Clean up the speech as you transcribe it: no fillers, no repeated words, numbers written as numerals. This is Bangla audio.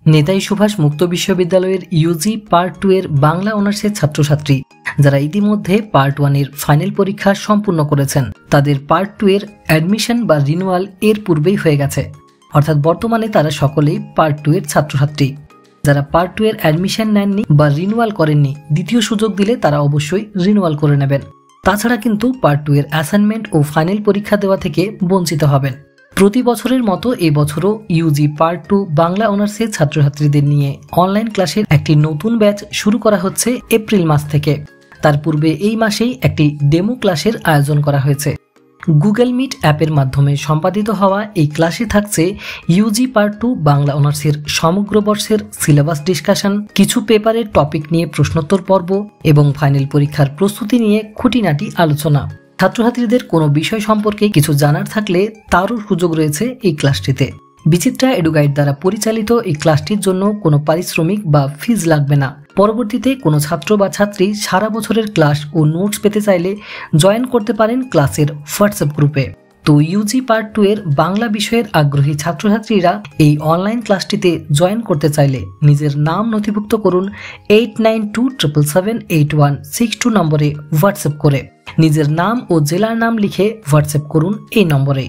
নেতাজি সুভাষ মুক্ত বিশ্ববিদ্যালয়ের ইউজি পার্ট 2 এর বাংলা অনার্সের ছাত্রছাত্রী যারা ইতিমধ্যে পার্ট 1 এর ফাইনাল পরীক্ষা সম্পূর্ণ করেছেন, তাদের পার্ট 2 এর অ্যাডমিশন বা রিনুয়াল এর পূর্বেই হয়ে গেছে। অর্থাৎ বর্তমানে তারা সকলেই পার্ট 2 এর ছাত্রছাত্রী। যারা পার্ট 2 এর অ্যাডমিশন নেননি বা রিনুয়াল করেননি, দ্বিতীয় সুযোগ দিলে তারা অবশ্যই রিনুয়াল করে নেবেন। তাছাড়া কিন্তু পার্ট 2 এর অ্যাসাইনমেন্ট ও ফাইনাল পরীক্ষা দেওয়া থেকে বঞ্চিত হবেন। প্রতি বছরের মতো এবছরও ইউজি পার্ট 2 বাংলা অনার্সের ছাত্রছাত্রীদের নিয়ে অনলাইন ক্লাসের একটি নতুন ব্যাচ শুরু করা হচ্ছে এপ্রিল মাস থেকে। তার পূর্বে এই মাসেই একটি ডেমো ক্লাসের আয়োজন করা হয়েছে। গুগল মিট অ্যাপের মাধ্যমে সম্পাদিত হওয়া এই ক্লাসে থাকছে ইউজি পার্ট 2 বাংলা অনার্সের সমগ্র বর্ষের সিলেবাস ডিসকাশন, কিছু পেপারের টপিক নিয়ে প্রশ্নোত্তর পর্ব এবং ফাইনাল পরীক্ষার প্রস্তুতি নিয়ে খুঁটিনাটি আলোচনা। ছাত্রছাত্রীদের কোনো বিষয় সম্পর্কে কিছু জানার থাকলে তারও সুযোগ রয়েছে এই ক্লাসটিতে। বিচিত্রা এডুগাইড দ্বারা পরিচালিত এই ক্লাসটির জন্য কোনো পারিশ্রমিক বা ফিজ লাগবে না। পরবর্তীতে কোনো ছাত্র বা ছাত্রী সারা বছরের ক্লাস ও নোটস পেতে চাইলে জয়েন করতে পারেন ক্লাসের হোয়াটসঅ্যাপ গ্রুপে। তো ইউজি পার্ট 2 এর বাংলা বিষয়ের আগ্রহী ছাত্রছাত্রীরা এই অনলাইন ক্লাসটিতে জয়েন করতে চাইলে নিজের নাম নথিভুক্ত করুন 8927778162 নম্বরে হোয়াটসঅ্যাপ করে। নিজের নাম ও জেলার নাম লিখে হোয়াটসঅ্যাপ করুন এই নম্বরে।